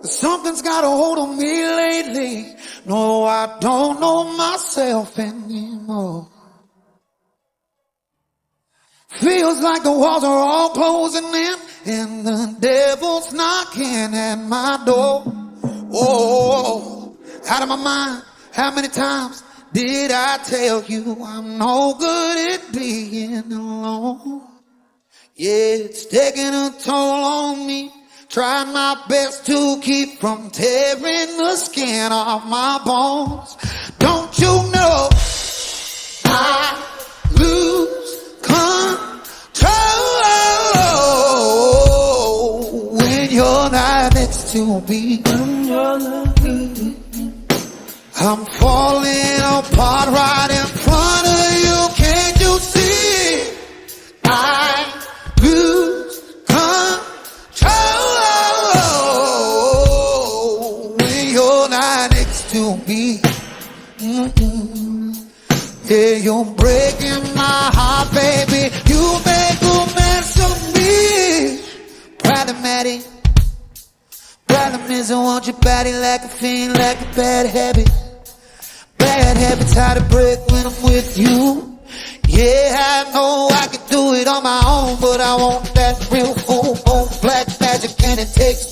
Something's got a hold on me lately. No, I don't know myself anymore. Feels like the walls are all closing in and the devil's knocking at my door. Oh, out of my mind, how many times did I tell you I'm no good at being alone? Yeah, it's taking a toll on me. Trying my best to keep from tearing the skin off my bones. Don't you know I lose control when you're not next to me? I'm falling apart right in front of you. Can't you see? I lose control when you're not next to me. Yeah, you're breaking my heart, baby. You make a mess of me. Problematic. Problem is I want your body like a fiend, like a bad habit. Bad habits hard to break when I'm with you. Yeah, I know I can do it on my own, but I want that real full-blown black magic, and it takes